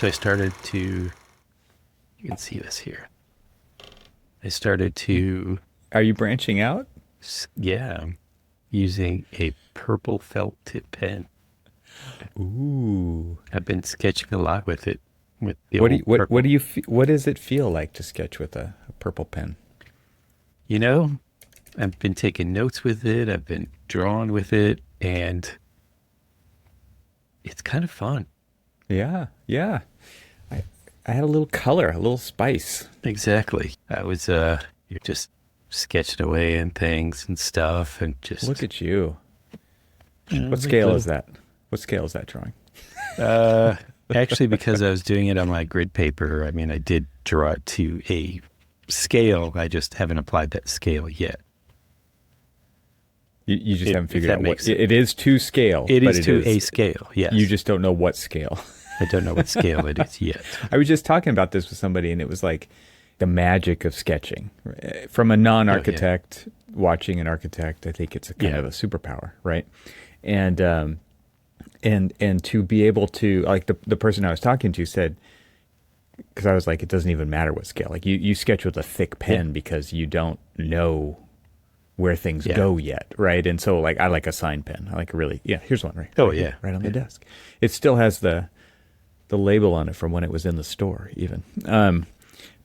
So I started to, you can see this here. I started to, Are you branching out? yeah, using a purple felt tip pen. Ooh. I've been sketching a lot with it, with the What do you, old purple. what does it feel like to sketch with a purple pen? You know, I've been taking notes with it. I've been drawing with it, and it's kind of fun. Yeah, yeah. I I had a little color, a little spice. Exactly. You're just sketching away and things and stuff, and Look just at you. What like scale is little. that? What scale is that drawing? Uh, Actually, because I was doing it on my grid paper, I mean, I did draw it to a scale. I just haven't applied that scale yet. You just haven't If figured that out what makes it is to scale, it but is it to a is. scale. You Yes, just don't know what scale. I don't know what scale it is yet. I was just talking about this with somebody, and it was like the magic of sketching. From a Oh yeah, non-architect watching an architect, I think it's a kind yeah, of a superpower, right? And and to be able to, like, the person I was talking to said, because I was like, it doesn't even matter what scale. Like, you sketch with a thick yeah, pen because you don't know where things yeah. go yet, right? And so, like, I like a sign pen. I like a really, yeah. Here's one Oh right here, yeah, right on the yeah, desk. It still has the label on it from when it was in the store, even.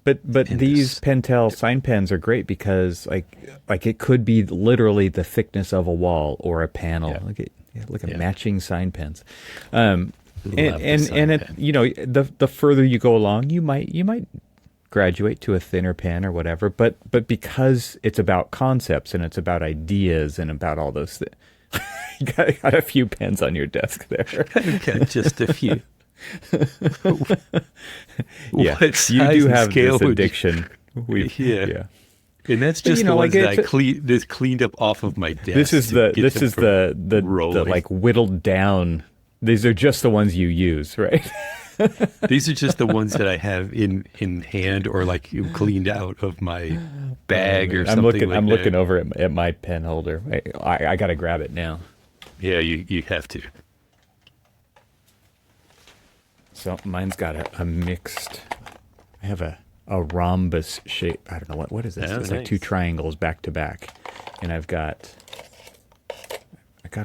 But and these this. Pentel sign pens are great because like it could be literally the thickness of a wall or a panel. Yeah, Look at yeah. matching sign pens. Um, Love the and sign it, pen. you know, the further you go along, you might graduate to a thinner pen or whatever. But because it's about concepts and it's about ideas and about all those things, got a few pens on your desk there. I've got just a few. Yeah, What you do size and have scale this would you? addiction. We've Yeah. yeah. And that's But just the like ones that I cleaned up off of my this desk is to the get this them is from the rolling. like whittled down. These are just the ones you use, right? These are just the ones that I have in hand or like cleaned out of my Oh bag or man, something like I'm looking that. over at my pen holder. I gotta grab it now. Yeah, you have to. So mine's got a mixed. I have a rhombus shape. I don't know what is this. Oh, It's like two nice. triangles back to back, and I got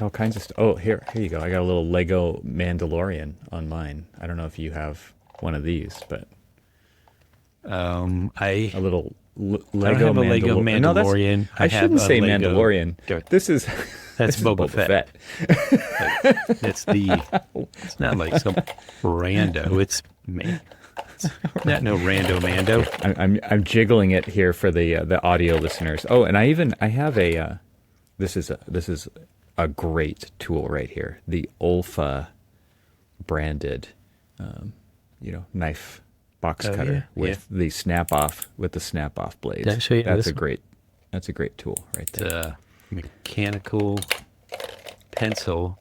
all kinds of stuff. Oh, here you go. I got a little Lego Mandalorian on mine. I don't know if you have one of these, but I a little I don't Lego have a Lego Mandalorian. No, that's Mandalorian. I I have shouldn't a say Lego. Mandalorian. Darth- This is That's this is Boba Boba Fett. Fett. Like that's the. It's not like some rando. It's me. It's not no rando mando. I'm jiggling it here for the audio listeners. Oh, and I have a this is a great tool right here. The Olfa branded knife box Oh yeah, cutter yeah. with the snap off Did I blades. show you this one? That's a great tool right It's there. a mechanical pencil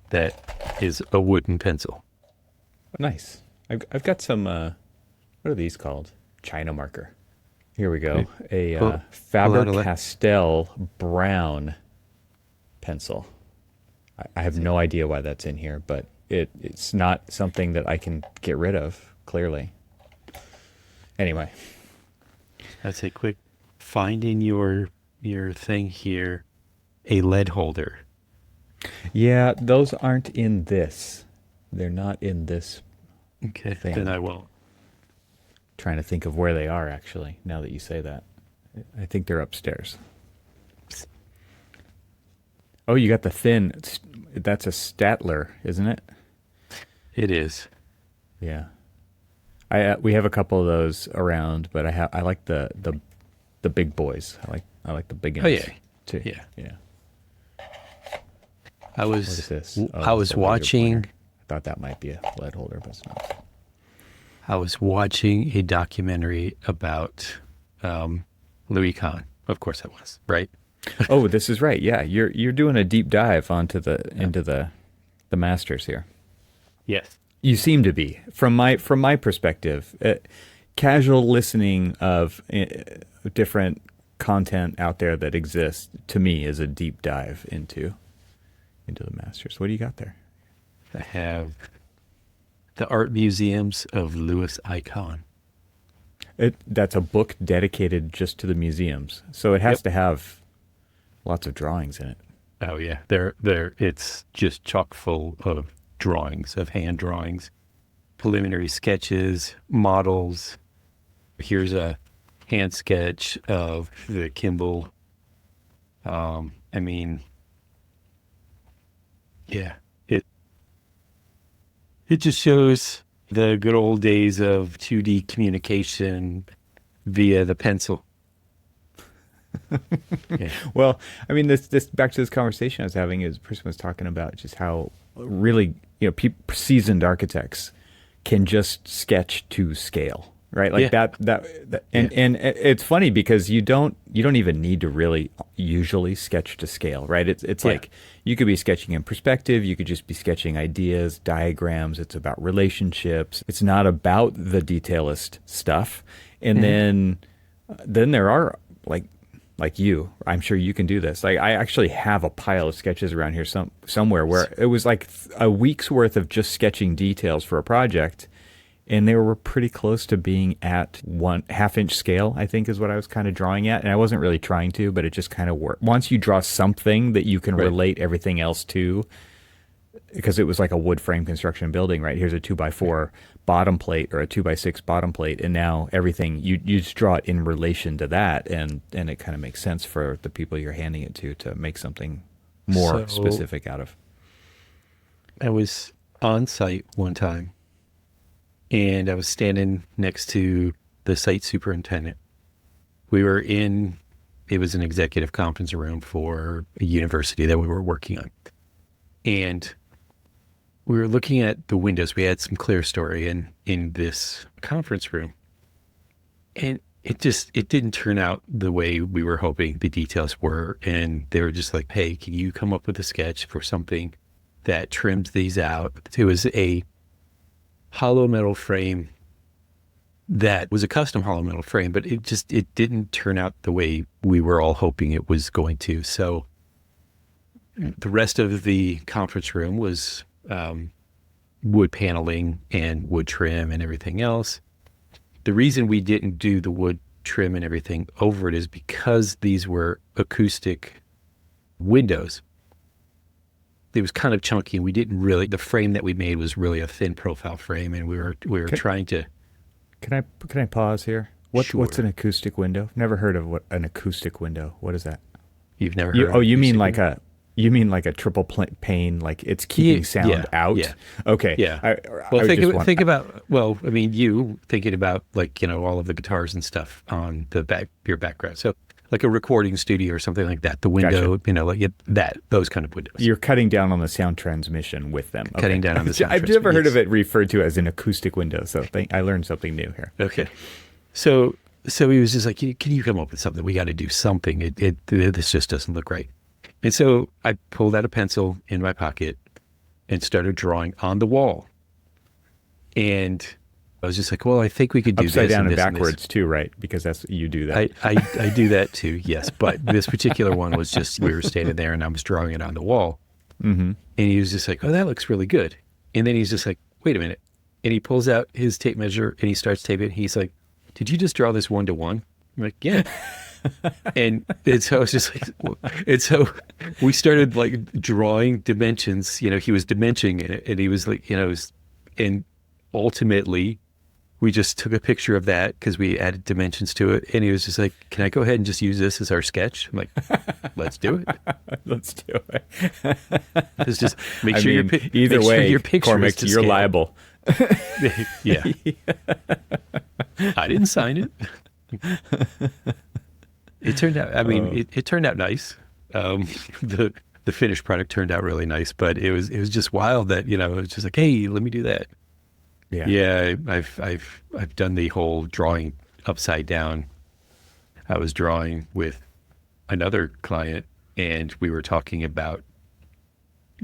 that is a wooden pencil. Nice. I've got some what are these called? China marker. Here we go. Right. A Pull Faber out a Castell brown pencil. I have no idea why that's in here, but it's not something that I can get rid of, clearly. Anyway, That's a quick find in your thing here. A lead holder. yeah, those aren't in this. They're not in this Okay, then thing. I won't. Trying to think of where they are, actually, now that you say that. I think they're upstairs. Oh, you got the thin. That's a Statler, isn't it? It is. Yeah. We have a couple of those around, but I like the big boys. I like the big Oh ones yeah, too. yeah. Yeah. I What is was this? Oh, I this is was a laser watching pointer. I thought that might be a lead holder, but it's not. I was watching a documentary about Louis Kahn. Of course, I was right. Oh, this is right. Yeah, you're doing a deep dive onto Yeah. into the masters here. Yes. You seem to be, from my perspective, casual listening of different content out there that exists to me is a deep dive into the masters. What do you got there? I have The Art Museums of Louis Icahn. That's a book dedicated just to the museums, so it has Yep. to have lots of drawings in it. Oh yeah, it's just chock full of drawings, of hand drawings, preliminary sketches, models. Here's a hand sketch of the Kimball. I mean, yeah, it just shows the good old days of 2D communication via the pencil. Yeah. Well, I mean, this back to this conversation I was having is the person was talking about just how really seasoned architects can just sketch to scale, right? Like Yeah. and it's funny because you don't even need to really usually sketch to scale, right? It's Yeah. like you could be sketching in perspective, you could just be sketching ideas, diagrams. It's about relationships. It's not about the detailist stuff. And then there are like you, I'm sure you can do this. Like I actually have a pile of sketches around here somewhere where it was like a week's worth of just sketching details for a project, and they were pretty close to being at 1/2 inch scale, I think is what I was kind of drawing at. And I wasn't really trying to, but it just kind of worked. Once you draw something that you can relate everything else to, because it was like a wood frame construction building, right? Here's a 2x4 bottom plate or a 2x6 bottom plate, and now everything you just draw it in relation to that, and it kind of makes sense for the people you're handing it to make something more specific out of. I was on site one time, and I was standing next to the site superintendent. It was an executive conference room for a university that we were working on. And we were looking at the windows. We had some clear story in this conference room. And it didn't turn out the way we were hoping the details were. And they were just like, hey, can you come up with a sketch for something that trims these out? It was a hollow metal frame that was a custom hollow metal frame, but it didn't turn out the way we were all hoping it was going to. So the rest of the conference room was wood paneling and wood trim and everything else. The reason we didn't do the wood trim and everything over it is because these were acoustic windows. It was kind of chunky, and we didn't really. The frame that we made was really a thin profile frame, and we were trying to. Can I pause here? What's Sure. an acoustic window? Never heard of what an acoustic window. What is that? You've never heard? You mean like a triple pane, like it's keeping sound out? Yeah. Okay. Yeah. Well, think about. Well, I mean, you thinking about like all of the guitars and stuff on your background. So like a recording studio or something like that. The window, Gotcha. Those kind of windows. You're cutting down on the sound transmission with them. Okay. Cutting down on the sound I've never heard yes. of it referred to as an acoustic window, so I learned something new here. Okay. So he was just like, can you come up with something? We got to do something. This just doesn't look right. And so I pulled out a pencil in my pocket and started drawing on the wall. And I was just like, well, I think we could do upside this down and this backwards too, right? Because you do that. I do that too, yes. But this particular one was just, we were standing there and I was drawing it on the wall. Mm-hmm. And he was just like, oh, that looks really good. And then he's just like, wait a minute. And he pulls out his tape measure and he starts taping. He's like, did you just draw this 1-to-1? I'm like, yeah. and so I was just like, and so we started like drawing dimensions. He was dimensioning it, and he was like, and ultimately we just took a picture of that because we added dimensions to it. And he was just like, can I go ahead and just use this as our sketch? I'm like, let's do it. Let's do it. It's just make sure your either way, your picture Cormac, is to you're scale. liable. Yeah. I didn't sign it. It turned out, it turned out nice. The finished product turned out really nice, but it was just wild that, it was just like, hey, let me do that. Yeah. Yeah. I've done the whole drawing upside down. I was drawing with another client and we were talking about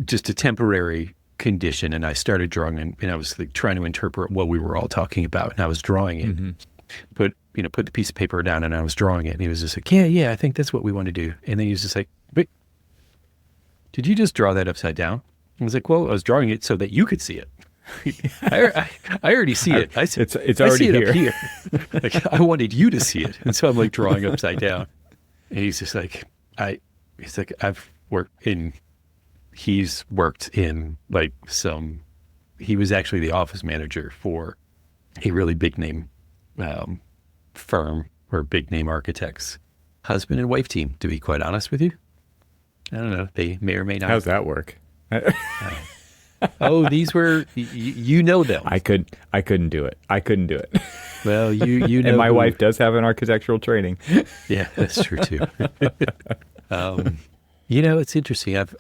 just a temporary condition. And I started drawing and I was like trying to interpret what we were all talking about. And I was drawing it. Mm-hmm. Put the piece of paper down and I was drawing it. And he was just like, yeah, I think that's what we want to do. And then he was just like, wait, did you just draw that upside down? I was like, well, I was drawing it so that you could see it. I already see it. It's I already see it here. up here. Like, I wanted you to see it. And so I'm like drawing upside down. And he's just like, he's like, he's worked in like he was actually the office manager for a really big name firm or big name architects, husband and wife team, to be quite honest with you. I don't know. They may or may not. How's that work? Oh, these were, you know them. I couldn't do it. I couldn't do it. Well, you know. And my wife does have an architectural training. Yeah, that's true too. You know, it's interesting. I've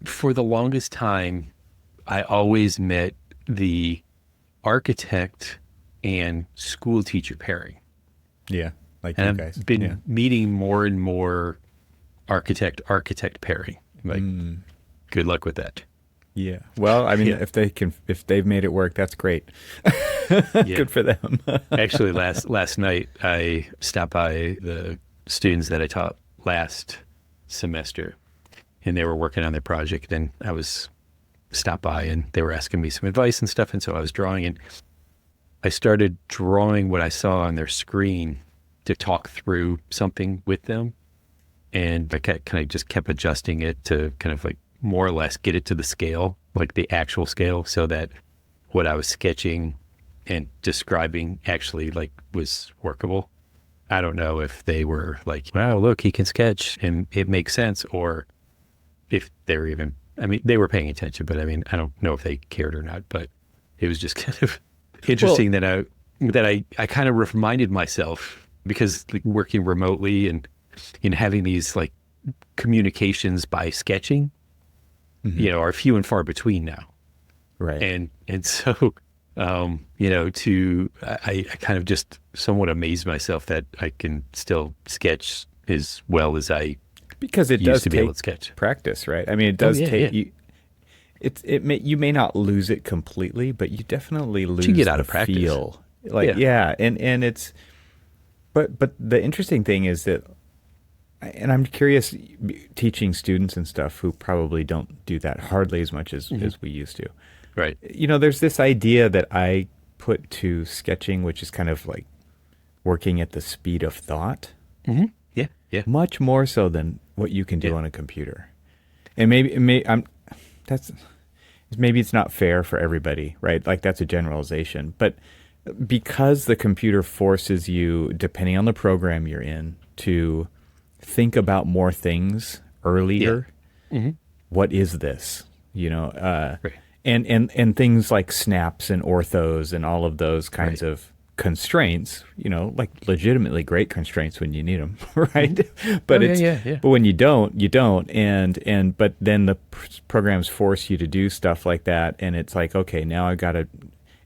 for the longest time, I always met the architect and school teacher pairing. Yeah, like And you I've guys. been Yeah. meeting more and more architect pairing. Like, good luck with that. Yeah. Well, I mean, Yeah. if they've made it work, that's great. Yeah. Good for them. Actually, last night I stopped by the students that I taught last semester, and they were working on their project. And I was stopped by, and they were asking me some advice and stuff. And so I was drawing, and I started drawing what I saw on their screen to talk through something with them. And I kind of just kept adjusting it to kind of like more or less get it to the scale, like the actual scale, so that what I was sketching and describing actually like was workable. I don't know if they were like, wow, look, he can sketch and it makes sense, or if they were even, I mean, they were paying attention, but I mean, I don't know if they cared or not, but it was just kind of interesting that I kind of reminded myself, because like working remotely and having these like communications by sketching, you know, are few and far between now. Right. And so, you know, I kind of just somewhat amazed myself that I can still sketch as well as I Because it used does to be able take to sketch. practice, right? I mean, it does yeah, take yeah. you. You may not lose it completely, but you definitely lose you get out the of practice. feel. Like yeah, and it's. But the interesting thing is that, and I'm curious, teaching students and stuff who probably don't do that hardly as much as we used to. Right. You know, there's this idea that I put to sketching, which is kind of like working at the speed of thought. Yeah. Yeah. Much more so than what you can do Yeah. on a computer. And maybe it's not fair for everybody, right? Like that's a generalization, but because the computer forces you, depending on the program you're in, to think about more things earlier. What is this? You know, Right. and things like snaps and orthos and all of those kinds of constraints, you know, like legitimately great constraints when you need them, right? But yeah. but when you don't, you don't. But then the programs force you to do stuff like that, and it's like, okay, now I got to.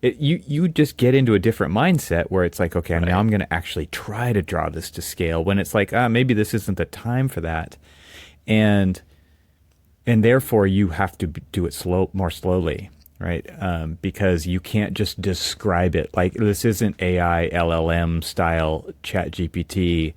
You just get into a different mindset where it's like, okay, now I'm going to actually try to draw this to scale. When it's like, maybe this isn't the time for that, and therefore you have to do it more slowly. Right, because you can't just describe it. Like this isn't AI LLM style Chat GPT.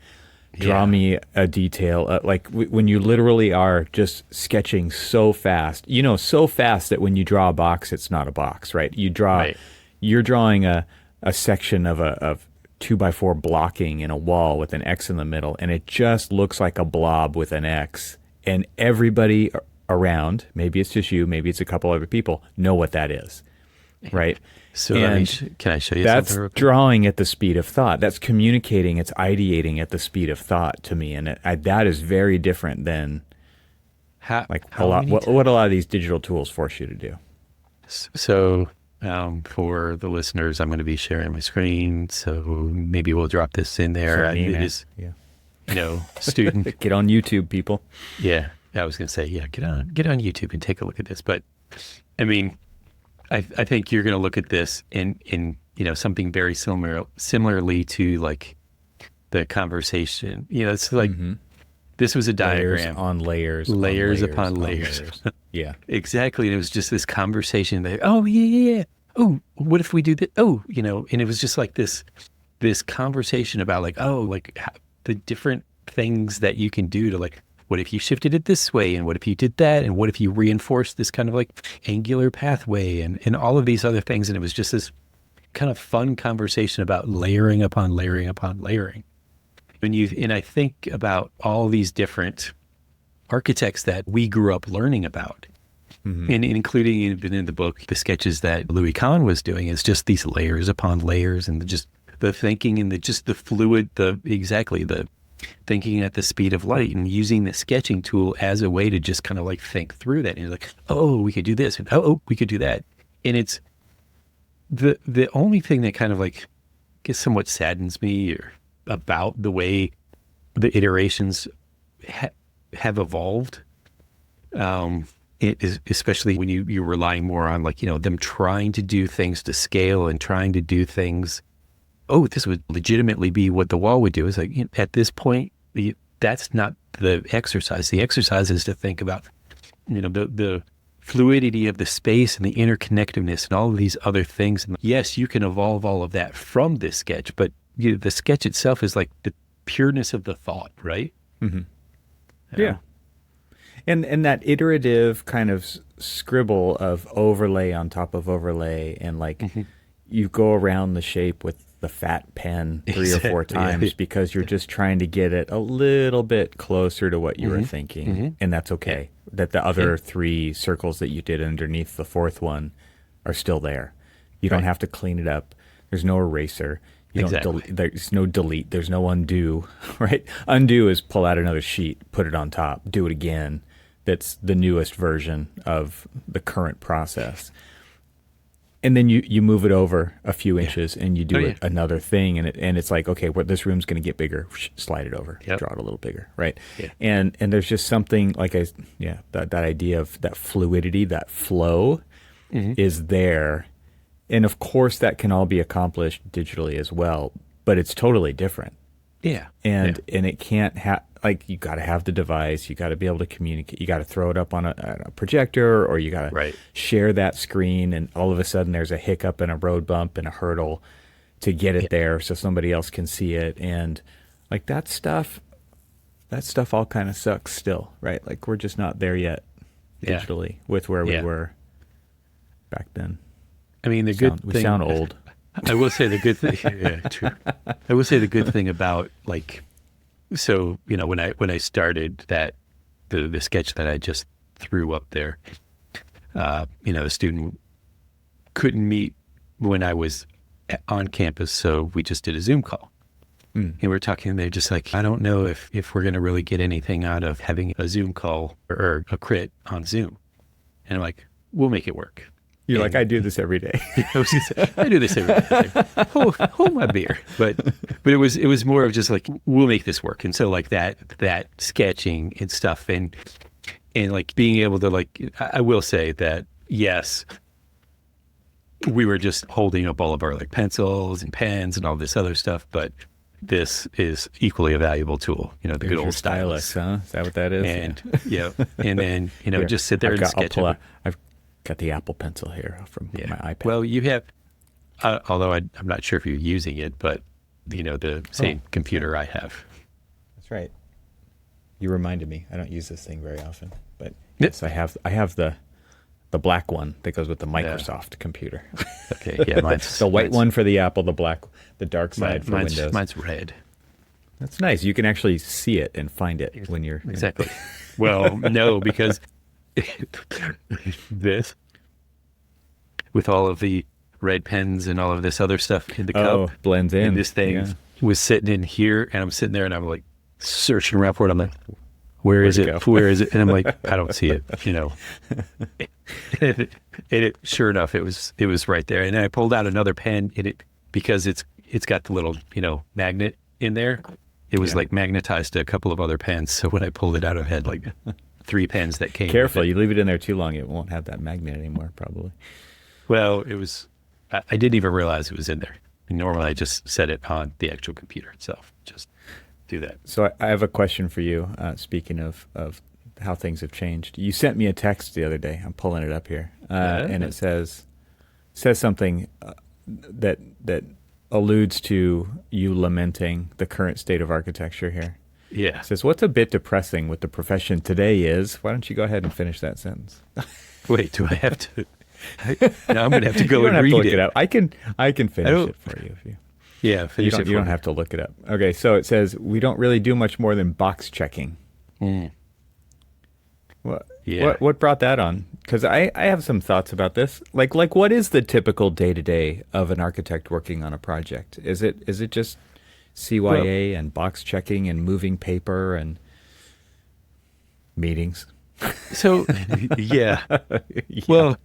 Draw me a detail. Like when you literally are just sketching so fast, you know, so fast that when you draw a box, it's not a box, right? You're drawing a section of 2x4 blocking in a wall with an X in the middle, and it just looks like a blob with an X. And everybody around, maybe it's just you, maybe it's a couple other people, know what that is, right? So can I show you that's something real quick? drawing at the speed of thought. That's communicating. It's ideating at the speed of thought to me, and that is very different than what a lot of these digital tools force you to do. So for the listeners, I'm going to be sharing my screen, so maybe we'll drop this in there. It is, you know, student. Get on YouTube, people. Yeah, I was going to say, get on YouTube and take a look at this. But I mean, I think you're going to look at this in you know, something very similarly to like the conversation. You know, it's like this was a diagram on layers upon layers. Yeah, exactly. And it was just this conversation that, oh yeah. Oh, what if we do that? Oh, you know, and it was just like this conversation about like, oh, like the different things that you can do to like what if you shifted it this way? And what if you did that? And what if you reinforced this kind of like angular pathway and all of these other things? And it was just this kind of fun conversation about layering upon layering upon layering. And I think about all these different architects that we grew up learning about. And including even in the book, the sketches that Louis Kahn was doing, is just these layers upon layers, and just the thinking and the fluid, the thinking at the speed of light, and using the sketching tool as a way to just kind of like think through that. And you're like, oh, we could do this, and oh, we could do that. And it's the only thing that kind of like gets somewhat saddens me about the way the iterations have evolved. It is, especially when you're relying more on like, them trying to do things to scale and trying to do things. Oh, this would legitimately be what the wall would do. It's like, at this point, that's not the exercise. The exercise is to think about, the fluidity of the space and the interconnectedness and all of these other things. And yes, you can evolve all of that from this sketch, but the sketch itself is like the pureness of the thought, right? Mm-hmm. Yeah. And that iterative kind of scribble of overlay on top of overlay, and like you go around the shape with the fat pen 3 or 4 times because you're just trying to get it a little bit closer to what you were thinking. And that's okay. That the other 3 circles that you did underneath the 4th one are still there. You don't have to clean it up. There's no eraser. There's no delete. There's no undo, right? Undo is pull out another sheet, put it on top, do it again. That's the newest version of the current process. And then you move it over a few inches and you do another thing, and it's like, okay, this room's going to get bigger. Slide it over, draw it a little bigger, right? Yeah. And there's just something like that idea of that fluidity, that flow is there. And of course that can all be accomplished digitally as well, but it's totally different. Yeah. And it can't have, like, you got to have the device, you got to be able to communicate, you got to throw it up on a projector, or you got to share that screen, and all of a sudden there's a hiccup and a road bump and a hurdle to get it there so somebody else can see it. And like that stuff all kind of sucks still, right? Like we're just not there yet digitally with where we were back then. I mean, we sound old. I will say the good thing. Yeah, true. I will say the good thing about, like, so when I started the sketch that I just threw up there, the student couldn't meet when I was on campus, so we just did a Zoom call. And we're talking. They're just like, I don't know if we're going to really get anything out of having a Zoom call or a crit on Zoom. And I'm like, we'll make it work. You're like, I do this every day. I do this every day. Hold my beer. But it was more of just like, we'll make this work. And so like that sketching and stuff and like being able to, like, I will say that, yes, we were just holding up all of our like pencils and pens and all this other stuff, but this is equally a valuable tool, the good old stylus. Huh? Is that what that is? And and then, here, just sit there and sketch. I've got the Apple Pencil here from my iPad. Well, you have, although I'm not sure if you're using it, but the same computer I have. That's right. You reminded me. I don't use this thing very often, but yes, I have the black one that goes with the Microsoft computer. Okay, yeah, mine's the white one for the Apple, the dark side for Windows. Mine's red. That's nice. You can actually see it and find it when you're exactly. Well, no, because this, with all of the red pens and all of this other stuff in the cup, blends in. And this thing was sitting in here, and I'm sitting there, and I'm like searching around for it. I'm like, where is it? Where is it? And I'm like, I don't see it. And it sure enough, it was right there. And I pulled out another pen in it because it's got the little magnet in there. It was like magnetized to a couple of other pens. So when I pulled it out, I had like 3 pens that came. Careful, you leave it in there too long, it won't have that magnet anymore, probably. Well, it was. I didn't even realize it was in there. Normally, I just set it on the actual computer itself. Just do that. So I have a question for you. Speaking of how things have changed, you sent me a text the other day. I'm pulling it up here, and it says something that alludes to you lamenting the current state of architecture here. Yeah. It says, what's a bit depressing with the profession today is, why don't you go ahead and finish that sentence? Wait, do I have to? Now I'm going to have to go You don't and have to read look it up. I can finish don't- it for you if you. Yeah, finish it. You don't for have to look it up. Okay, so it says we don't really do much more than box checking. me. What brought that on? Because I have some thoughts about this. Like what is the typical day to day of an architect working on a project? Is it just CYA and box checking and moving paper and meetings? So, yeah. Well,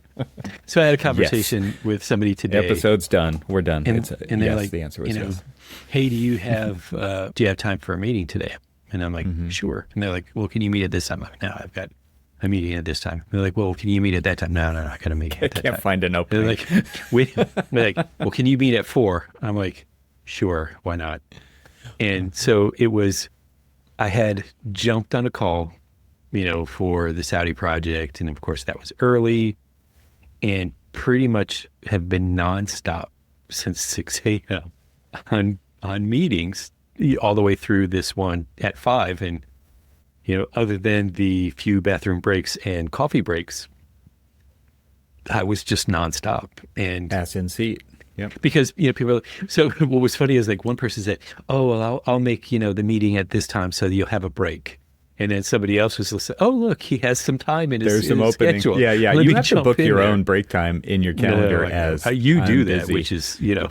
so I had a conversation with somebody today. Episode's done. We're done. And they're yes, like, the answer was yes. Hey, do you have time for a meeting today? And I'm like, sure. And they're like, well, can you meet at this time? I'm like, no, I've got a meeting at this time. And they're like, well, can you meet at that time? No, I got a meeting at that time. Can't find an opening. They're like, wait. They're like, well, can you meet at 4? I'm like, sure, why not? And so I had jumped on a call, for the Saudi project. And of course that was early and pretty much have been nonstop since 6 a.m. on meetings all the way through this one at 5. And, other than the few bathroom breaks and coffee breaks, I was just nonstop. And ass in seat. Yep. Because, people, so what was funny is like one person said, oh, well, I'll make, the meeting at this time so that you'll have a break. And then somebody else was listening. Oh, look, he has some time in his opening. schedule. Yeah. Let You me have to book your there. own break time in your calendar as you do I'm that, busy. which is, yeah.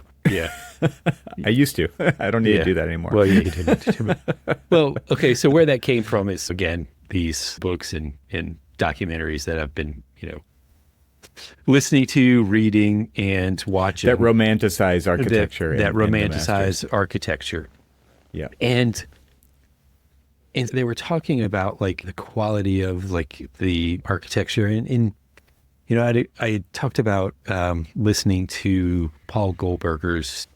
I used to. I don't need to do that anymore. Well, you didn't. Well, okay. So where that came from is, again, these books and documentaries that I've been, listening to, reading, and watching. That romanticize architecture. That romanticize architecture. Yeah. And they were talking about like the quality of like the architecture and I talked about listening to Paul Goldberger's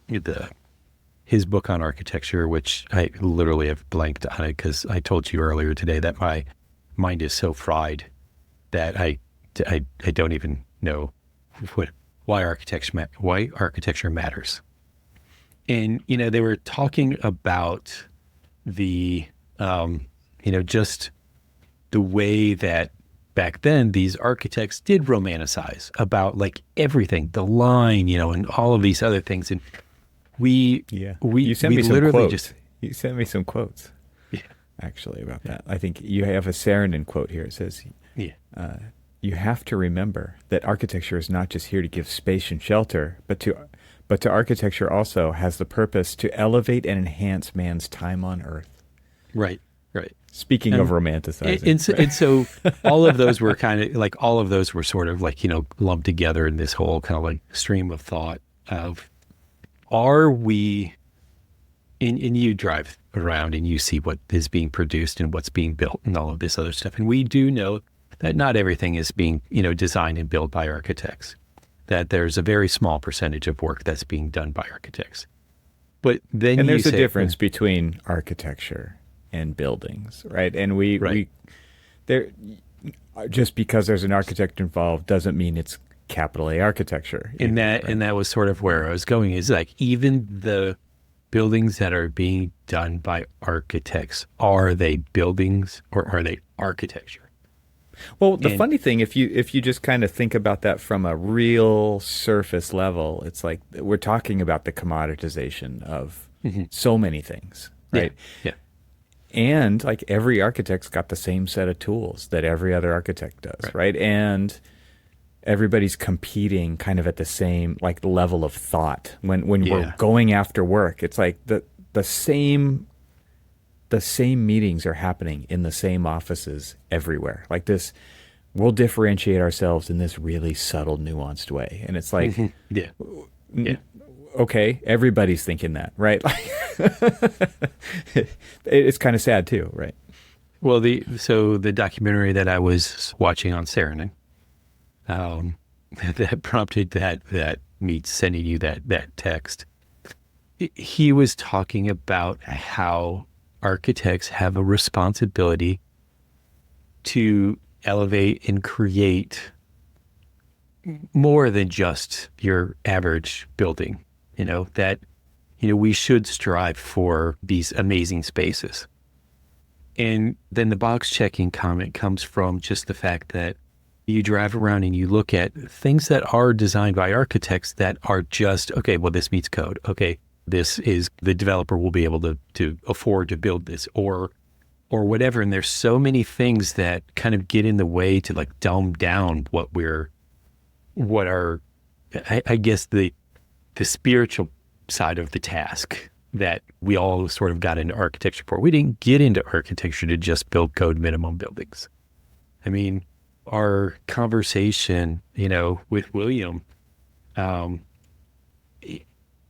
his book on architecture, which I literally have blanked on it because I told you earlier today that my mind is so fried that I don't even know why architecture matters. And they were talking about the just the way that back then these architects did romanticize about like everything, the line, and all of these other things. And you sent me some quotes. You sent me some quotes. Yeah. Actually about that. I think you have a Saarinen quote here. It says, you have to remember that architecture is not just here to give space and shelter, but to architecture also has the purpose to elevate and enhance man's time on earth. Right. Speaking of romanticizing. And so all of those were kind of like, all of those were sort of like, lumped together in this whole kind of like stream of thought of, are we, and you drive around and you see what is being produced and what's being built and all of this other stuff. And we do know that not everything is being, designed and built by architects, that there's a very small percentage of work that's being done by architects. But then there's a difference between architecture and buildings, right? And just because there's an architect involved doesn't mean it's capital A architecture. And that was sort of where I was going, is like, even the buildings that are being done by architects, are they buildings or are they architecture? Well, the funny thing, if you just kind of think about that from a real surface level, it's like we're talking about the commoditization of so many things, right? Yeah. And like every architect's got the same set of tools that every other architect does, right? And everybody's competing kind of at the same like level of thought when we're going after work. It's like the same meetings are happening in the same offices everywhere. Like this, we'll differentiate ourselves in this really subtle, nuanced way. And it's like, okay, everybody's thinking that, right? It's kind of sad too, right? Well, the documentary that I was watching on Saarinen, that prompted that me sending you that text. He was talking about how architects have a responsibility to elevate and create more than just your average building. We should strive for these amazing spaces. And then the box checking comment comes from just the fact that you drive around and you look at things that are designed by architects that are just, okay, well, this meets code. Okay, this is the developer will be able to afford to build this or whatever. And there's so many things that kind of get in the way to like dumb down what are, I guess the spiritual side of the task that we all sort of got into architecture for. We didn't get into architecture to just build code minimum buildings. I mean, our conversation, with William, it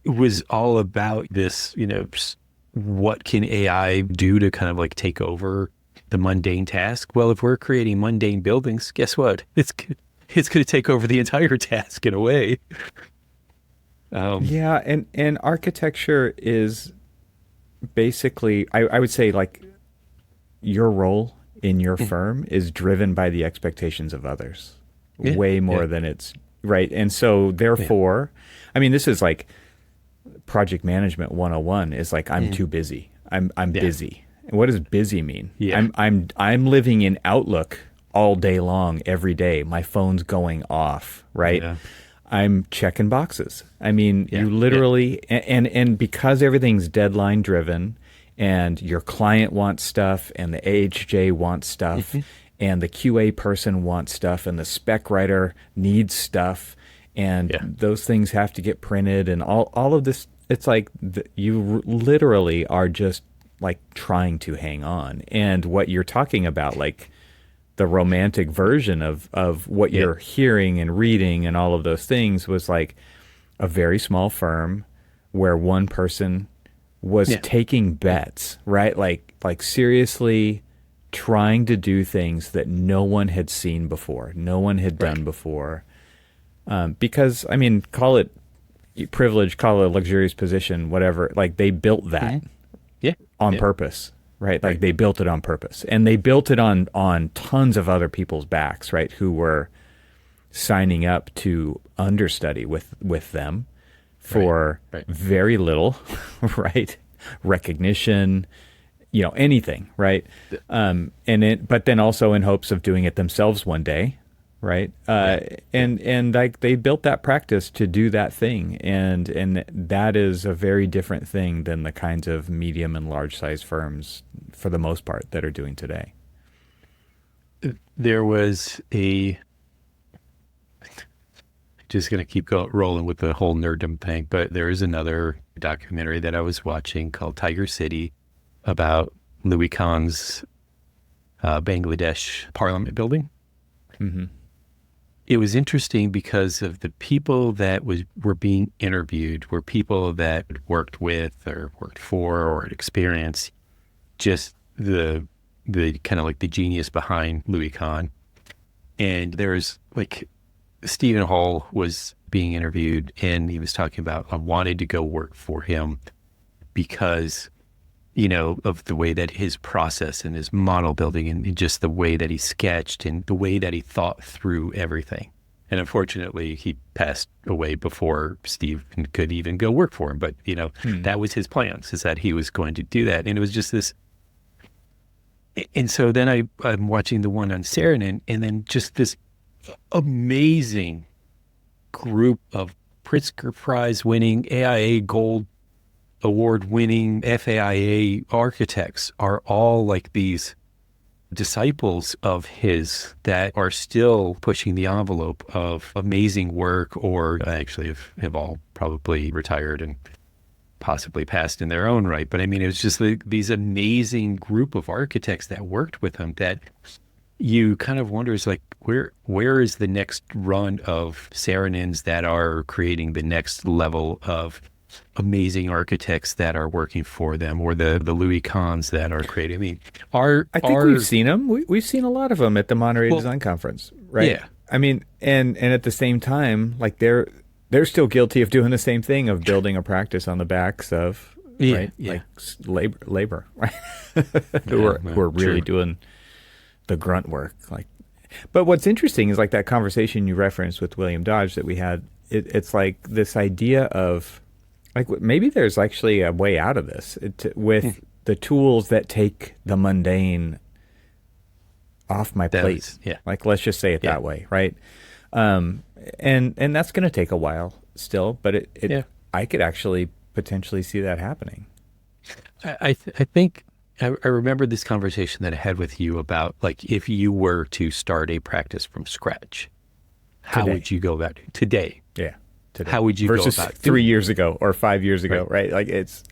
was all about this, what can AI do to kind of like take over the mundane task? Well, if we're creating mundane buildings, guess what? It's going to take over the entire task in a way. Yeah, and architecture is basically, I would say, like, your role in your firm is driven by the expectations of others way more than it's right. And so therefore, I mean, this is like project management 101 is like, I'm too busy. I'm busy. And what does busy mean? Yeah. I'm living in Outlook all day long, every day. My phone's going off, right? Yeah. I'm checking boxes. I mean, you literally, and because everything's deadline driven and your client wants stuff and the AHJ wants stuff and the QA person wants stuff and the spec writer needs stuff and those things have to get printed and all of this, it's like you literally are just like trying to hang on. And what you're talking about, like, the romantic version of what you're hearing and reading and all of those things was like a very small firm where one person was taking bets, right? Like seriously trying to do things that no one had seen before, no one had done before. Because, I mean, call it privilege, call it a luxurious position, whatever. Like, they built that on purpose. Right, like they built it on purpose, and they built it on tons of other people's backs, right? Who were signing up to understudy with them for very little, right? Recognition, anything, right? But then also in hopes of doing it themselves one day, right? And like they built that practice to do that thing, and that is a very different thing than the kinds of medium and large size firms, for the most part, that are doing today. There was just going to keep rolling with the whole nerddom thing, but there is another documentary that I was watching called Tiger City about Louis Khan's Bangladesh parliament building. Mm-hmm. It was interesting because of the people that were being interviewed were people that worked with or worked for or had experienced just the kind of like the genius behind Louis Khan. And there's like Stephen Hall was being interviewed and he was talking about, I wanted to go work for him because, of the way that his process and his model building and just the way that he sketched and the way that he thought through everything. And unfortunately, he passed away before Steve could even go work for him. But, that was his plans, is that he was going to do that. And it was just this. And so then I'm watching the one on Saarinen, and then just this amazing group of Pritzker Prize winning, AIA Gold Award winning FAIA architects are all like these disciples of his that are still pushing the envelope of amazing work, or actually have all probably retired and possibly passed in their own right. But I mean, it was just these amazing group of architects that worked with him that you kind of wonder is like, where is the next run of Saarinens that are creating the next level of amazing architects that are working for them, or the Louis Kahns that are creating? I mean, I think we've seen them. We've seen a lot of them at the Monterey Design Conference, right? Yeah. I mean, and at the same time, like they're still guilty of doing the same thing, of building a practice on the backs of like labor, right? who are really doing the grunt work. Like, but what's interesting is like that conversation you referenced with William Dodge that we had. It's like this idea of like maybe there's actually a way out of this with the tools that take the mundane off my plate. Yeah. Like, let's just say it that way, right? And that's going to take a while still, but I could actually potentially see that happening. I think I remember this conversation that I had with you about, like, if you were to start a practice from scratch, how would you go about it today? Yeah. Today. How would you versus go about 3 years ago or 5 years ago, right? Like it's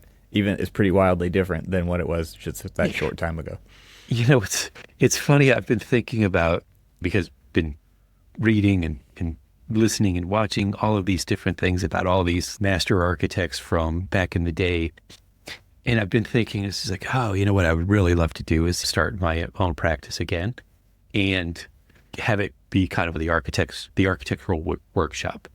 pretty wildly different than what it was just that short time ago. You know, it's funny. I've been thinking about, because I've been reading and listening and watching all of these different things about all these master architects from back in the day. And I've been thinking, this is like, oh, you know what I would really love to do is start my own practice again and have it be kind of the architectural workshop.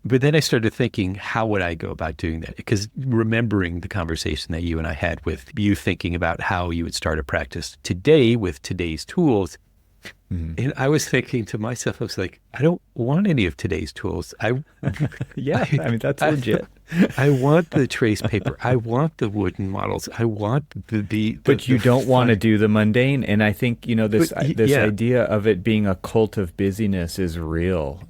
But then I started thinking, how would I go about doing that? Because remembering the conversation that you and I had with you thinking about how you would start a practice today with today's tools. And I was thinking to myself, I was like, I don't want any of today's tools. I mean, that's legit. I want the trace paper. I want the wooden models. I want But you don't want to do the mundane. And I think, this idea of it being a cult of busyness is real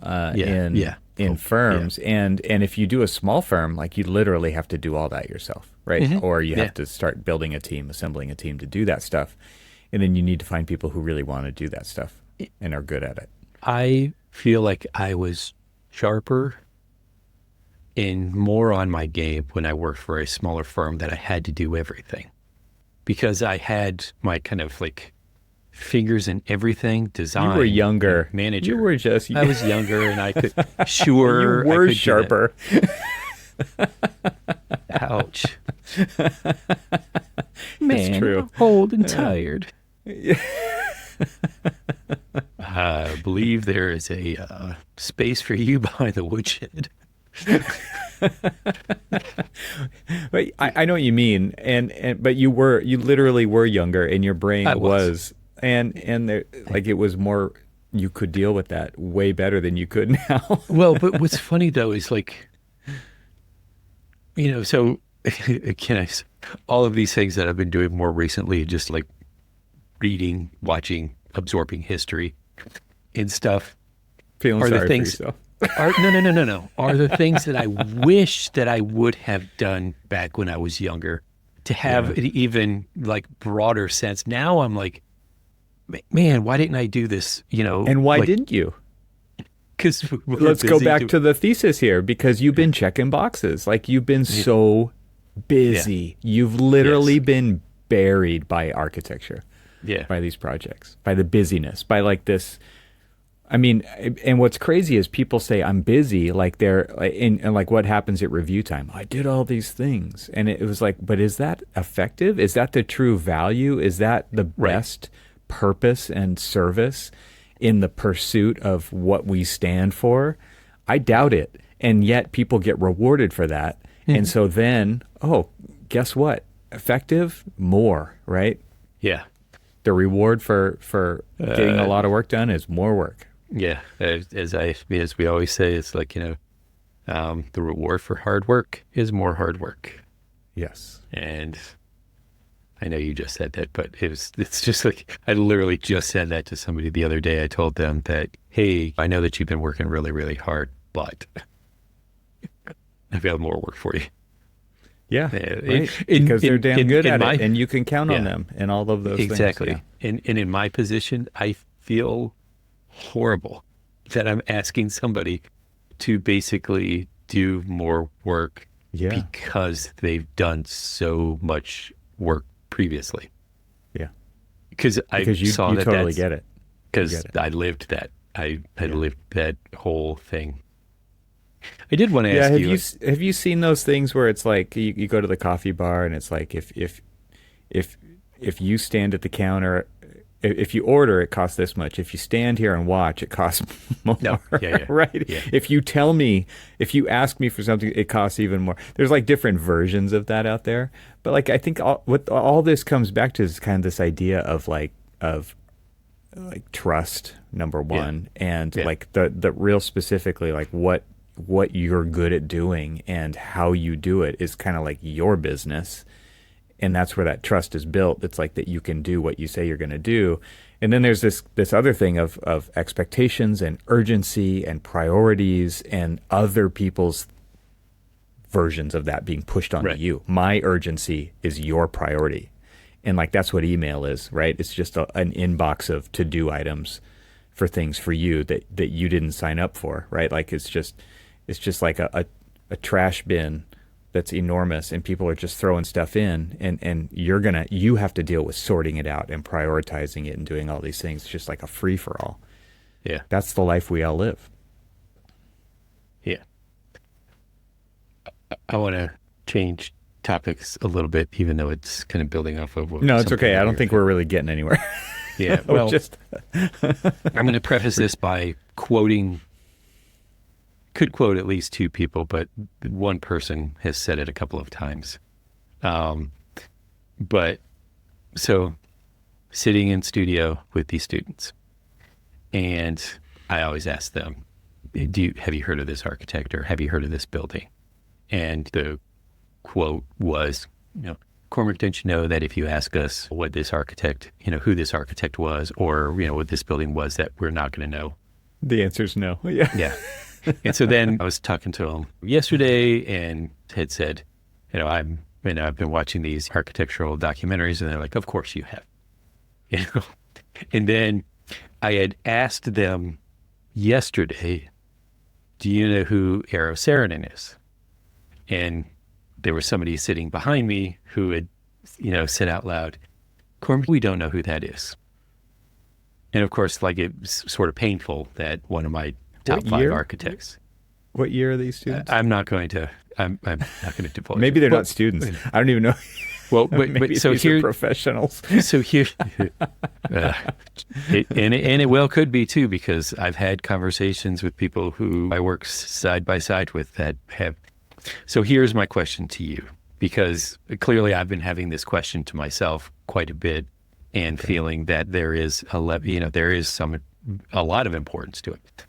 in firms. Yeah. And if you do a small firm, like, you literally have to do all that yourself, right? Or you have to start building a team, assembling a team to do that stuff. And then you need to find people who really want to do that stuff and are good at it. I feel like I was sharper and more on my game when I worked for a smaller firm that I had to do everything, because I had my kind of like fingers in everything, design. You were younger. Manager. You were just... I was younger and I could... Sure. You were sharper. Ouch. Man, it's true. I'm old and tired. I believe there is a space for you behind the woodshed. But I know what you mean, but you literally were younger, and your brain was, and there, like, it was more, you could deal with that way better than you could now. Well, but what's funny though is, like, so again, all of these things that I've been doing more recently, just like reading, watching, absorbing history and stuff, feeling are sorry the things, for yourself. No. Are the things that I wish that I would have done back when I was younger, to have an even like broader sense. Now I'm like, man, why didn't I do this? And why didn't you? Because let's go back to the thesis here, because you've been checking boxes. Like, you've been so busy. Yeah. You've literally been buried by architecture. Yeah. By these projects, by the busyness, by like this. I mean, and what's crazy is people say I'm busy, like they're and like, what happens at review time? I did all these things, and it was like, but is that effective? Is that the true value? Is that the best purpose and service in the pursuit of what we stand for? I doubt it. And yet people get rewarded for that. Mm-hmm. And so then, guess what? Effective? More, right? Yeah. The reward for getting a lot of work done is more work. Yeah. As we always say, it's like, the reward for hard work is more hard work. Yes. And I know you just said that, but it's just like, I literally just said that to somebody the other day. I told them that, hey, I know that you've been working really, really hard, but I've got more work for you. Yeah, right. Because they're damn good at it, and you can count on them and all of those things. Exactly. And in my position, I feel horrible that I'm asking somebody to basically do more work because they've done so much work previously. Yeah. Because you totally get it. Because I lived that. I lived that whole thing. I did want to ask you. Have you seen those things where it's like you go to the coffee bar and it's like if you stand at the counter, if you order, it costs this much. If you stand here and watch, it costs more. No. Yeah. Right? Yeah. If you ask me for something, it costs even more. There's like different versions of that out there. But like, I think what all this comes back to is kind of this idea of trust, number one, and like the real specifically, like what you're good at doing and how you do it is kind of like your business. And that's where that trust is built. It's like that you can do what you say you're going to do. And then there's this other thing of expectations and urgency and priorities and other people's versions of that being pushed onto you. My urgency is your priority. And like that's what email is, right? It's just an inbox of to-do items for things for you that you didn't sign up for, right? Like it's just like a trash bin that's enormous, and people are just throwing stuff in, and you have to deal with sorting it out and prioritizing it and doing all these things. It's just like a free for all. Yeah. That's the life we all live. Yeah. I want to change topics a little bit, even though it's kind of building off of what. No, it's okay. I don't think we're really getting anywhere. Yeah. Well, I'm going to preface this by could quote at least two people, but one person has said it a couple of times. But so sitting in studio with these students, and I always ask them, have you heard of this architect, or have you heard of this building? And the quote was, Cormac, don't you know that if you ask us what this architect, who this architect was, or, what this building was, that we're not going to know? The answer is no. Yeah. Yeah. And so then I was talking to him yesterday and had said, I've been watching these architectural documentaries, and they're like, of course you have. And then I had asked them yesterday, do you know who Eero Saarinen is? And there was somebody sitting behind me who had, said out loud, Cormac, we don't know who that is. And of course, like, it's sort of painful that one of my top 5 architects. What year are these students? I'm not going to divulge. Maybe they're not students. I don't even know. Well, but so these here, are professionals. So here, it well could be too, because I've had conversations with people who I work side by side with that have. So here's my question to you, because clearly I've been having this question to myself quite a bit, and feeling that there is a lot of importance to it.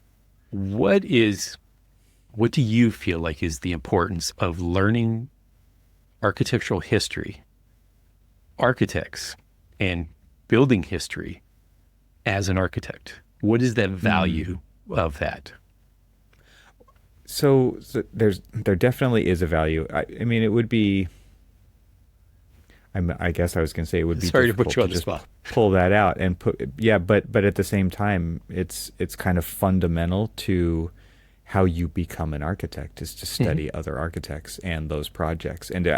What do you feel like is the importance of learning architectural history, architects, and building history as an architect? What is that value of that? So there definitely is a value. I mean, it would be. I guess I was going to say it would be sorry to difficult put you on to the just spot. pull that out and but at the same time, it's kind of fundamental to how you become an architect, is to study other architects and those projects, and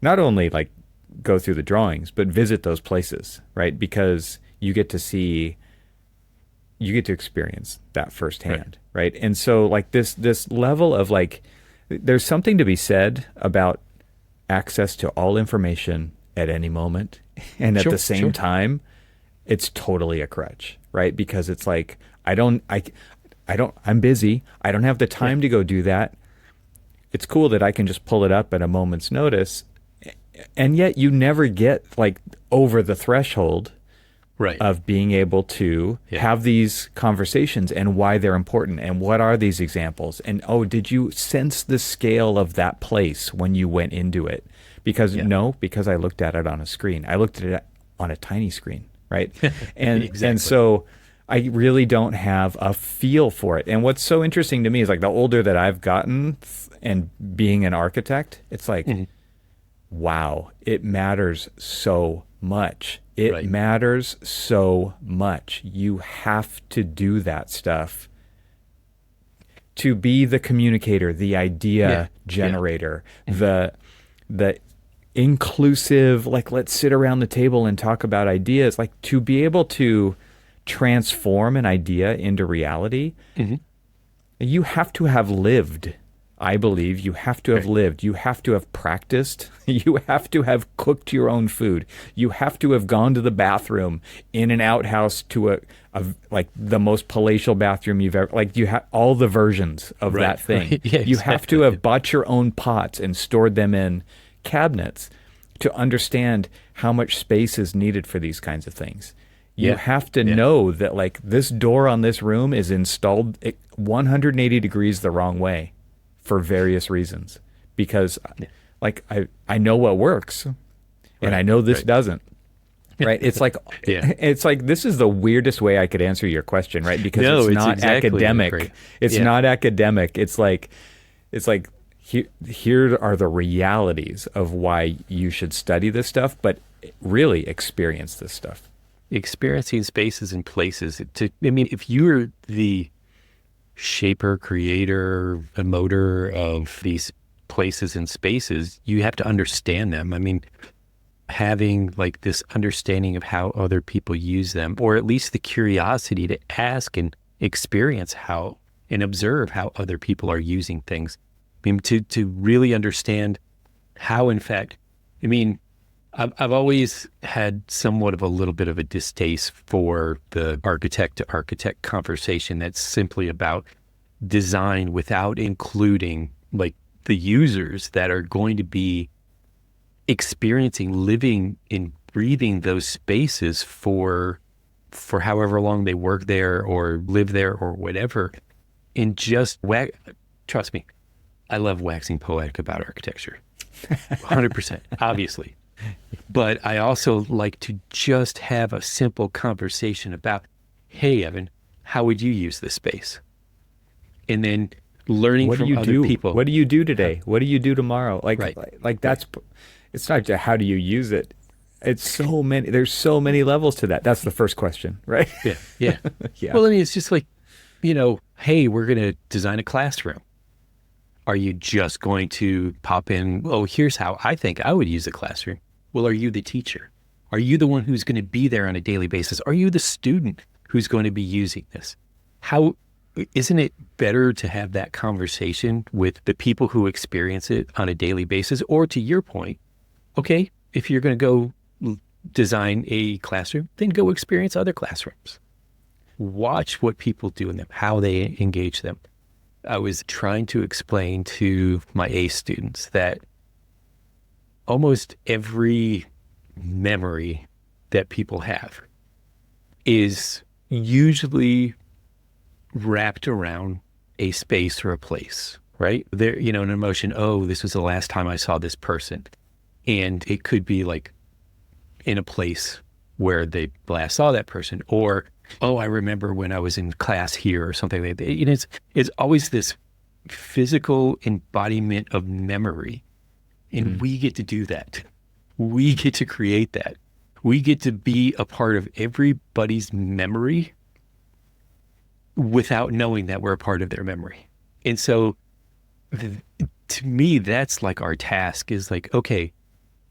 not only like go through the drawings, but visit those places, right? Because you get to experience that firsthand, right? And so like this level of like, there's something to be said about access to all information at any moment, and at the same time, it's totally a crutch, right? Because it's like, I'm busy. I don't have the time to go do that. It's cool that I can just pull it up at a moment's notice. And yet you never get like over the threshold of being able to have these conversations, and why they're important, and what are these examples, and did you sense the scale of that place when you went into it? Because because I looked at it on a screen. I looked at it on a tiny screen, right? And and so I really don't have a feel for it. And what's so interesting to me is like the older that I've gotten and being an architect, it's like, wow, it matters so much. It matters so much. You have to do that stuff to be the communicator, the idea generator, the inclusive, like, let's sit around the table and talk about ideas, like to be able to transform an idea into reality. You have to have lived. I believe you have to have lived. You have to have practiced. You have to have cooked your own food. You have to have gone to the bathroom in an outhouse to a like the most palatial bathroom you've ever, like you have all the versions of that thing. You have to have bought your own pots and stored them in cabinets to understand how much space is needed for these kinds of things. You have to know that like this door on this room is installed 180 degrees the wrong way for various reasons, because like I know what works, and Right. I know this Right. doesn't. Right? Yeah. It's like this is the weirdest way I could answer your question, right? Because No, it's it's not exactly academic. right. It's Yeah. not academic. It's like here are the realities of why you should study this stuff, but really experience this stuff. Experiencing spaces and places. I mean, if you're the shaper, creator, emoter of these places and spaces, you have to understand them. I mean, having like this understanding of how other people use them, or at least the curiosity to ask and experience how and observe how other people are using things. I mean, to really understand how, in fact, I mean, I've always had somewhat of a little bit of a distaste for the architect to architect conversation that's simply about design without including like the users that are going to be experiencing, living and breathing those spaces for however long they work there or live there or whatever. And just trust me, I love waxing poetic about architecture. 100%, obviously. But I also like to just have a simple conversation about, hey, Evan, how would you use this space? And then learning What do from you other do? people. What do you do today? What do you do tomorrow? Right. Like Right. that's it's not just how do you use it. It's so many. There's so many levels to that. That's the first question, right? Yeah. Yeah. Yeah. Well, I mean, it's just like, hey, we're going to design a classroom. Are you just going to pop in? Oh, here's how I think I would use a classroom. Well, are you the teacher? Are you the one who's going to be there on a daily basis? Are you the student who's going to be using this? How isn't it better to have that conversation with the people who experience it on a daily basis? Or to your point, okay, if you're going to go design a classroom, then go experience other classrooms. Watch what people do in them, how they engage them. I was trying to explain to my A students that almost every memory that people have is usually wrapped around a space or a place, right? There, an emotion, oh, this was the last time I saw this person. And it could be like in a place where they last saw that person, or, oh, I remember when I was in class here or something like that. It's always this physical embodiment of memory. And we get to do that. We get to create that. We get to be a part of everybody's memory without knowing that we're a part of their memory. And so to me, that's like our task is like, okay,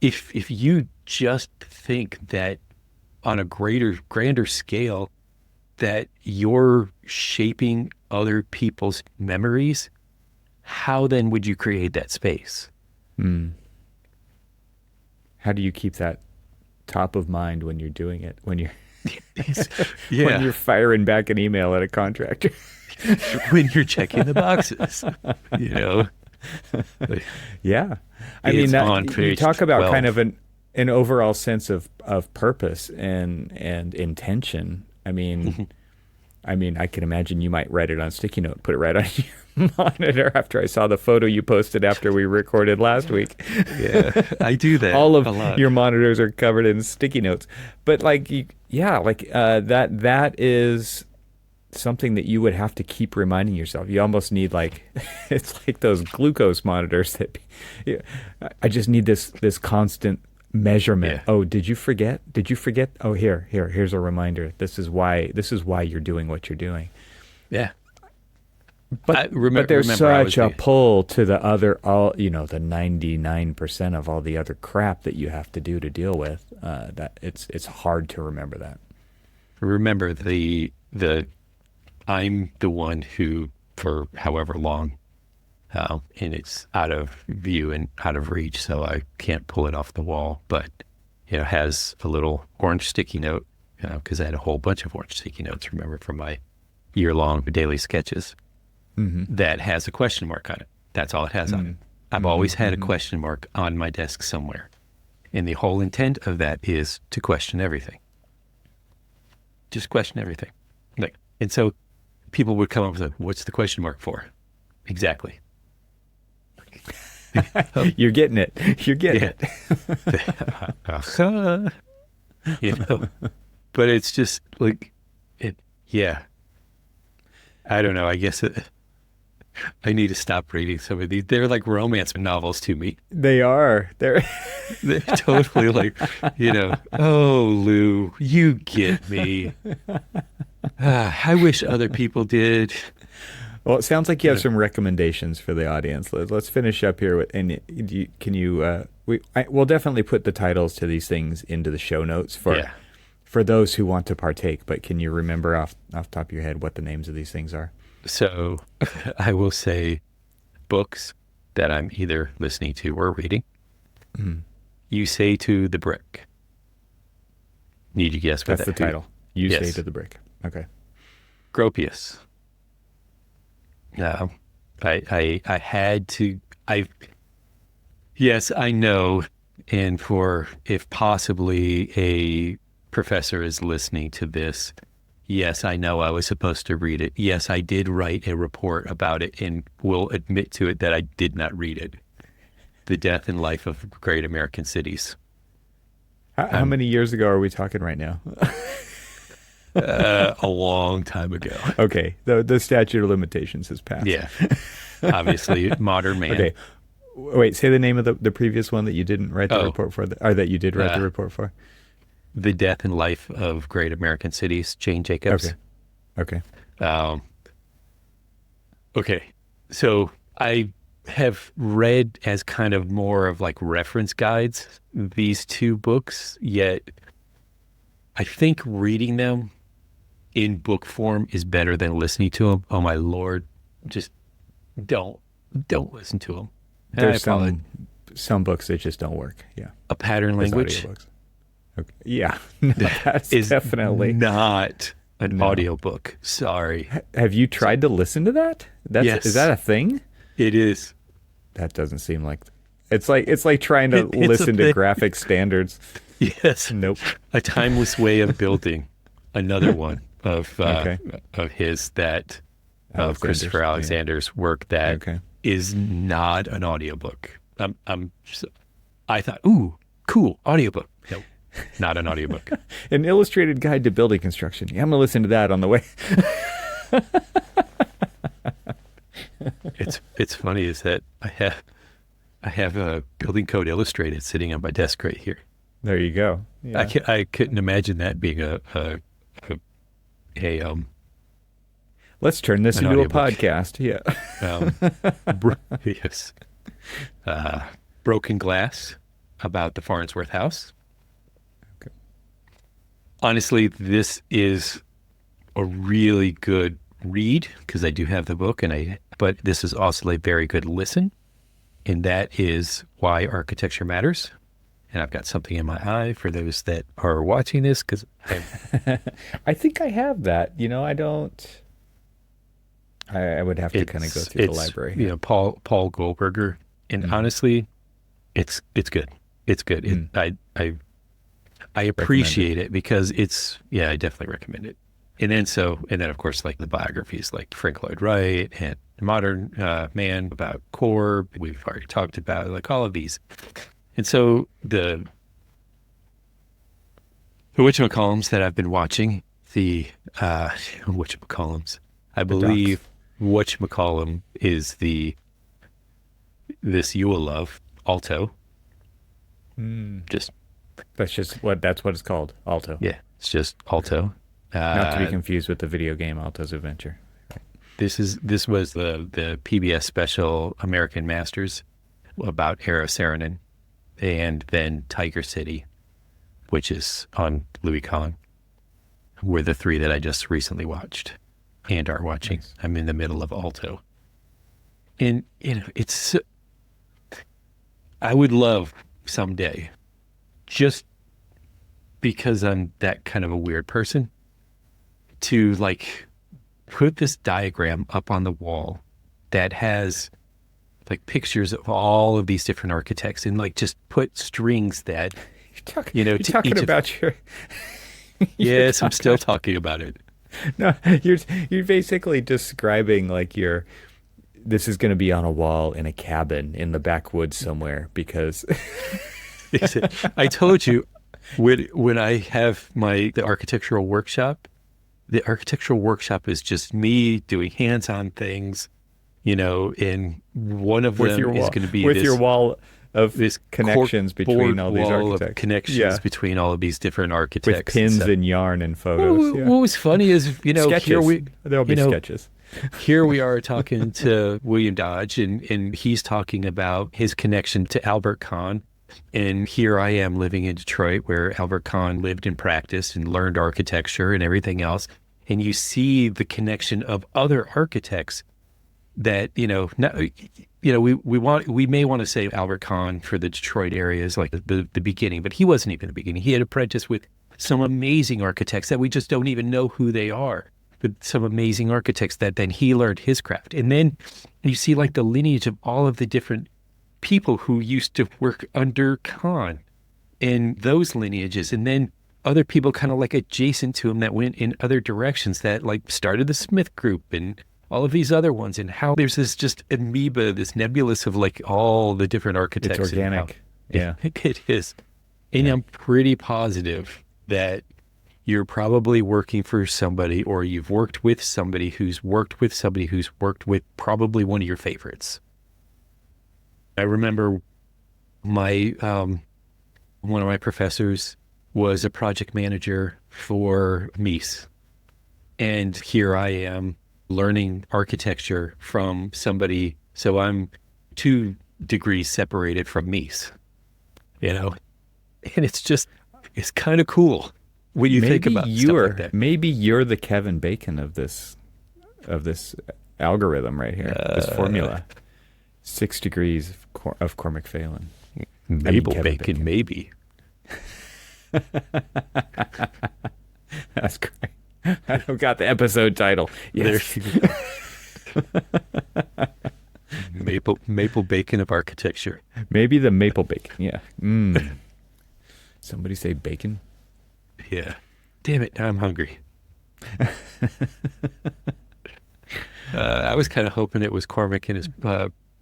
if you just think that on a grander scale, that you're shaping other people's memories, how then would you create that space? How do you keep that top of mind when you're doing it? When you're Yeah. when you're firing back an email at a contractor? When you're checking the boxes, Yeah. I mean, It's on you page talk about 12. kind of an overall sense of purpose and intention. I mean, I can imagine you might write it on a sticky note, put it right on your monitor after I saw the photo you posted after we recorded last week. Yeah, I do that All of a lot. your monitors are covered in sticky notes. But that is something that you would have to keep reminding yourself. You almost need it's like those glucose monitors that I just need this constant measurement. Yeah. Oh, did you forget? Oh, here's a reminder. This is why you're doing what you're doing. Yeah. But there's such a pull to the other, the 99% of all the other crap that you have to do to deal with. That it's hard to remember that. Remember the I'm the one who, for however long, and it's out of view and out of reach, so I can't pull it off the wall, but has a little orange sticky note, because I had a whole bunch of orange sticky notes, remember, from my year-long daily sketches, that has a question mark on it. That's all it has on it. I've always had a question mark on my desk somewhere. And the whole intent of that is to question everything. Just question everything. And so people would come up with, what's the question mark for? Exactly. You're getting it. You're getting Yeah. it. You know, but it's just like it. Yeah, I don't know. I guess I need to stop reading some of these. They're like romance novels to me. They are. They're totally like, oh, Lou, you get me. I wish other people did. Well, it sounds like you have Yeah. some recommendations for the audience. Let's finish up here with, and can you we'll definitely put the titles to these things into the show notes Yeah. for those who want to partake, but can you remember off the top of your head what the names of these things are? So I will say books that I'm either listening to or reading. You Say to the Brick. Need you guess what That's the that title. You Say Yes. to the Brick. Okay. Gropius. No, I had to. Yes, I know. And for if possibly a professor is listening to this, yes, I know I was supposed to read it. Yes, I did write a report about it and will admit to it that I did not read it. The Death and Life of Great American Cities. How many years ago are we talking right now? A long time ago. Okay. The statute of limitations has passed. Yeah. Obviously, modern man. Okay. Wait, say the name of the previous one that you didn't write the Oh. report for, or that you did write the report for. The Death and Life of Great American Cities, Jane Jacobs. Okay. Okay. So I have read as kind of more of like reference guides these two books, yet I think reading them in book form is better than listening to them. Oh my Lord. Just don't listen to them. There's some books that just don't work. Yeah. A pattern As language audiobooks. Okay. Yeah. That's is definitely. not an No. audiobook. Sorry. Have you tried to listen to that? Yes. Is that a thing? It is. That doesn't seem like. It's like trying to It's a listen to thing. graphic standards. Yes. Nope. A timeless way of building. Another one of Okay. of his that of Alexander's, Christopher yeah. Alexander's work that is Okay. not an audiobook. I thought, ooh, cool, audiobook. Nope, not an audiobook. An illustrated guide to building construction. Yeah, I'm gonna listen to that on the way. It's funny is that I have a building code illustrated sitting on my desk right here. There you go. Yeah. I couldn't imagine that being a Let's turn this an into a audiobook. podcast. Yeah. Yes. Broken Glass about the Farnsworth house. Okay. Honestly, this is a really good read because I do have the book, but this is also a very good listen, and that is Why Architecture Matters. And I've got something in my eye for those that are watching this because I think I have that. I don't. I would have to kind of go through the library. Paul Goldberger, and honestly, it's good. It's good. I appreciate it because I definitely recommend it. And then of course like the biographies like Frank Lloyd Wright and Modern Man about Corb. We've already talked about like all of these. And so the whatchamacallums that I've been watching, the whatchamacallums, I believe whatchamacallum is this you will love, Alto. Just That's what it's called. Alto. yeah, it's just Alto. Not to be confused with the video game Alto's Adventure. This was the PBS special American Masters about Eero Saarinen, and then Tiger City, which is on Louis Kahn, were the three that I just recently watched and are watching. Nice. I'm in the middle of Alto. And, I would love someday, just because I'm that kind of a weird person, to like put this diagram up on the wall that has like pictures of all of these different architects and like just put strings that, you're talking about your... Yes, I'm still talking about it. No, you're basically describing like your this is going to be on a wall in a cabin in the backwoods somewhere because I told you when I have the architectural workshop, the architectural workshop is just me doing hands-on things, and one of with them your is wall, going to be with your wall of this connections between all these wall architects. of connections between all of these different With architects. pins and yarn and photos. What was funny is, sketches. There'll be sketches. Here we are talking to William Dodge, and he's talking about his connection to Albert Kahn. And here I am living in Detroit, where Albert Kahn lived and practiced and learned architecture and everything else. And you see the connection of other architects that, we may want to say Albert Kahn for the Detroit area is like the beginning, but he wasn't even the beginning. He had apprenticed with some amazing architects that we just don't even know who they are, but some amazing architects that then he learned his craft. And then you see like the lineage of all of the different people who used to work under Kahn and those lineages. And then other people kind of like adjacent to him that went in other directions that like started the Smith Group and all of these other ones, and how there's this just amoeba, this nebulous of like all the different architects. It's organic. Yeah. It is. And I'm pretty positive that you're probably working for somebody, or you've worked with somebody who's worked with somebody who's worked with probably one of your favorites. I remember one of my professors was a project manager for Mies. And here I am learning architecture from somebody. So I'm 2 degrees separated from Mies, and it's kind of cool when you think about stuff like that. Maybe you're the Kevin Bacon of this algorithm right here, this formula. 6 degrees of Cormac Phelan. Mabel Bacon, maybe. That's great. I've got the episode title. Yes. Maple bacon of architecture. Maybe the maple bacon. Yeah. Somebody say bacon? Yeah. Damn it. Now I'm hungry. I was kind of hoping it was Cormac and his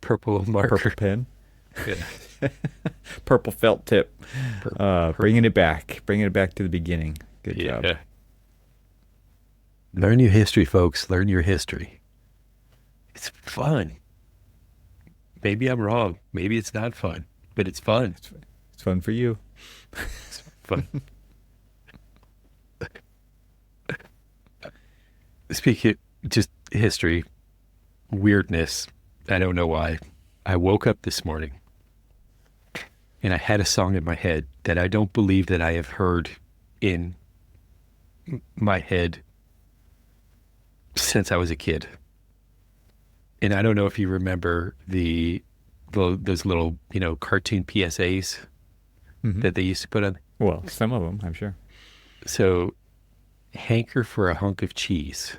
purple marker. Purple pen? Yeah. Purple felt tip. Bringing it back. Bringing it back to the beginning. Good job. Learn your history, folks. Learn your history. It's fun. Maybe I'm wrong. Maybe it's not fun, but it's fun. It's fun for you. It's fun. Speaking of just history, weirdness, I don't know why. I woke up this morning and I had a song in my head that I don't believe that I have heard in my head since I was a kid. And I don't know if you remember those little, cartoon PSAs that they used to put on. Well, some of them, I'm sure. So, hanker for a hunk of cheese.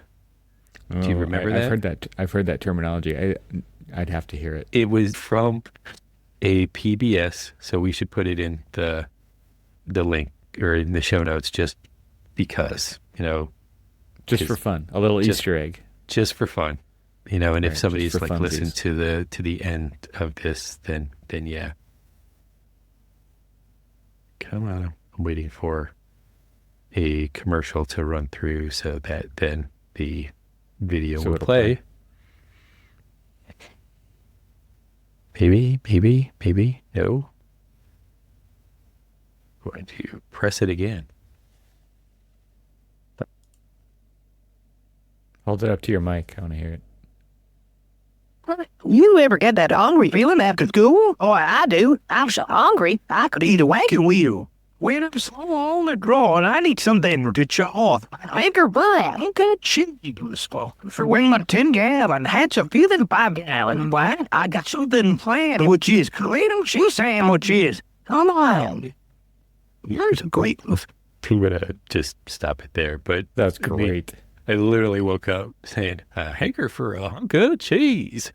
Do you remember that? I've heard that terminology. I'd have to hear it. It was from a PBS, so we should put it in the link or in the show notes just because, just for fun, a little Easter egg. Just for fun. And right, if somebody's like funsies. listened to the end of this, then yeah. Come on. I'm waiting for a commercial to run through so that then the video will play. Maybe. No. Going to press it again. Hold it up to your mic. I want to hear it. You ever get that hungry feeling after school? Oh, I do. I'm so hungry, I could eat a wagon wheel. When I'm so on the draw and I need something to chaw off, I make her buy a good cheese for when my 10-gallon hatch a feeling 5-gallon wine. I got something planned, which is little cheese sandwiches. Come on. Here's a great one. I'm going to just stop it there, but that's great. I literally woke up saying, hanker for a hunk of cheese.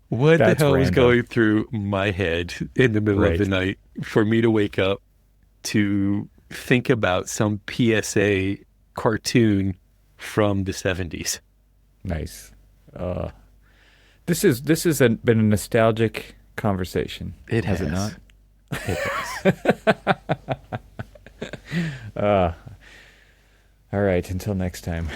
What the hell was going through my head in the middle of the night for me to wake up to think about some PSA cartoon from the 70s? Nice. This has been a nostalgic conversation. It has has. it not? It has. All right. Until next time.